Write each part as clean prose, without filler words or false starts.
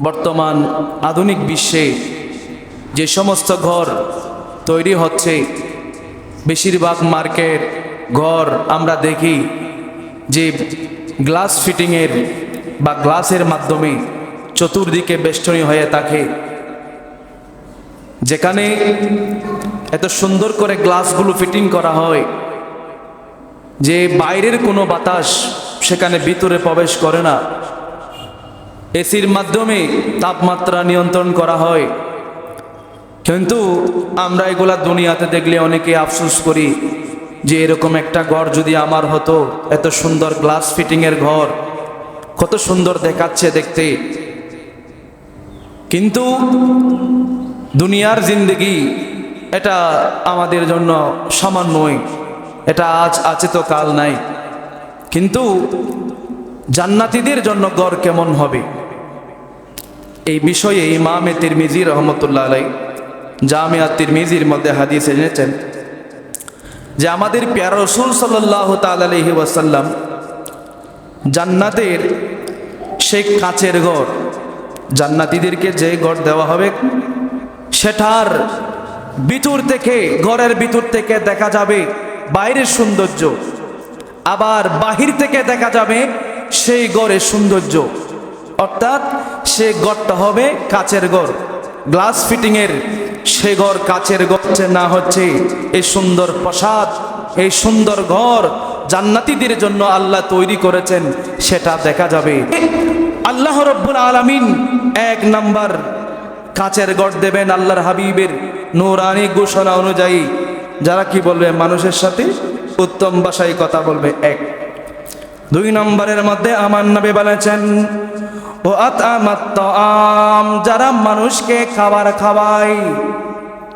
বর্তমান আধুনিক বিশ্বে যে সমস্ত ঘর তৈরি হচ্ছে, বেশিরভাগ মার্কেট ঘর আমরা দেখি যে গ্লাস ফিটিংয়ের বা গ্লাসের মাধ্যমে চতুর্দিকে বেষ্টনী হয়ে থাকে। যেখানে এত সুন্দর করে গ্লাসগুলো ফিটিং করা হয় যে বাইরের কোনো বাতাস সেখানে ভিতরে প্রবেশ করে না। এসির মাধ্যমে তাপমাত্রা নিয়ন্ত্রণ করা হয়। কিন্তু আমরা এগুলা দুনিয়াতে দেখলে অনেকে আফসোস করি যে এরকম একটা ঘর যদি আমার হতো, এত সুন্দর গ্লাস ফিটিংয়ের ঘর, কত সুন্দর দেখাচ্ছে দেখতে। কিন্তু দুনিয়ার জিন্দেগি এটা আমাদের জন্য সামান্যই, এটা আজ আছে তো কাল নাই। কিন্তু জান্নাতীদের জন্য ঘর কেমন হবে, এই বিষয়ে ইমামে তিরমিজি রহমতুল্লাহ আলাইহি জামিয়া তিরমিজির মধ্যে হাদিস এনেছেন যে আমাদের প্যারা রাসূল সাল্লাল্লাহু তাআলা আলাইহি ওয়াসাল্লাম জান্নাতের সেই কাচের ঘর, জান্নাতীদেরকে যে ঘর দেওয়া হবে সেটার ভিতর থেকে, ঘরের ভিতর থেকে দেখা যাবে বাইরের সৌন্দর্য, আবার বাহির থেকে দেখা যাবে সেই ঘরের সৌন্দর্য। অর্থাৎ সে ঘরটা হবে কাচের ঘর, গ্লাস ফিটিংয়ের সে ঘর কাচের ঘর না হচ্ছে এই সুন্দর প্রাসাদ, এই সুন্দর ঘর জান্নাতীদের জন্য আল্লাহ তৈরি করেছেন, সেটা দেখা যাবে। আল্লাহ রাব্বুল আলামিন এক নাম্বার কাচের ঘর দেবেন আল্লাহর হাবিবের নূরানি ঘোষণা অনুযায়ী। যারা কি বলবে, মানুষের সাথে উত্তম ভাষায় কথা বলবে। এক, দুই নম্বরের মধ্যে আমার নবী বলেছেন ও আতআমাত তাআম, যারা মানুষকে খাবার খাওয়ায়,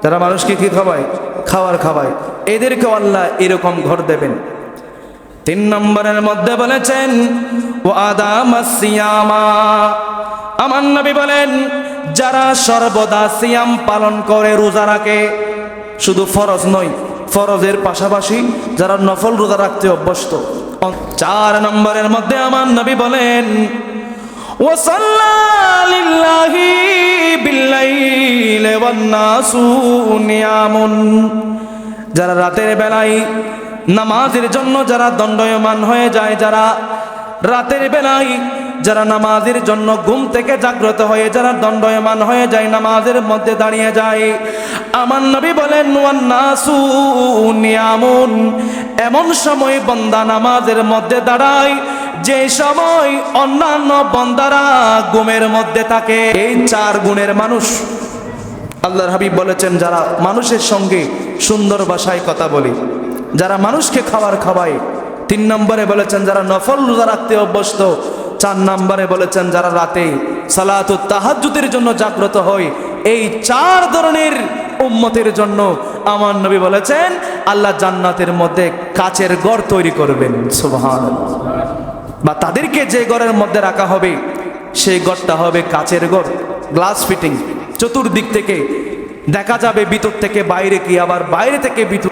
যারা মানুষকে কি খাওয়ায়, খাবার খাওয়ায়, এদেরকে আল্লাহ এরকম ঘর দেবেন। তিন নম্বরের মধ্যে বলেছেন ও আদামাস সিয়ামা, আমার নবী বলেন যারা সর্বদা সিয়াম পালন করে, রোজা রাখে, শুধু ফরজ নয়, ফরজের পাশাপাশি যারা নফল রোজা রাখতে অভ্যস্ত। চার নম্বরের মধ্যে আমার নবী বলেন ওয়াসাল্লা লিল্লাহি বিল্লাইলি ওয়ান নাসু নিয়ামুন, যারা রাতের বেলায় নামাজের জন্য যারা দণ্ডায়মান হয়ে যায়, যারা রাতের বেলায় যারা নামাজের জন্য ঘুম থেকে জাগ্রত হয়ে যারা দণ্ডায়মান হয়ে যায়, নামাজের মধ্যে দাঁড়িয়ে যায়, আমার নবী বলেন ওয়ান নাসু নিয়ামুন, এমন সময় বান্দা নামাজের মধ্যে দাঁড়ায় যে সময় অন্যান্য বান্দারা ঘুমের মধ্যে থাকে। এই চার গুণের মানুষ আল্লাহর হাবিব বলেছেন যারা মানুষের সঙ্গে সুন্দর ভাষায় কথা বলে, যারা মানুষকে খাবার খাওয়ায়। তিন নম্বরে বলেছেন যারা নফল রোজা রাখতে অভ্যস্ত। চার নম্বরে বলেছেন যারা রাতে সালাতুত তাহাজ্জুদের জন্য জাগ্রত হয়। এই চার ধরনের উম্মতের জন্য আমার নবী বলেছেন আল্লাহ জান্নাতের মধ্যে কাচের ঘর তৈরি করবেন। সুবহানাল্লাহ। বা তাদেরকে যে ঘরের মধ্যে রাখা হবে সেই ঘরটা হবে কাচের ঘর, গ্লাস ফিটিং, চতুর্দিক থেকে দেখা যাবে ভিতর থেকে বাইরে কি, আবার বাইরে থেকে ভিতর।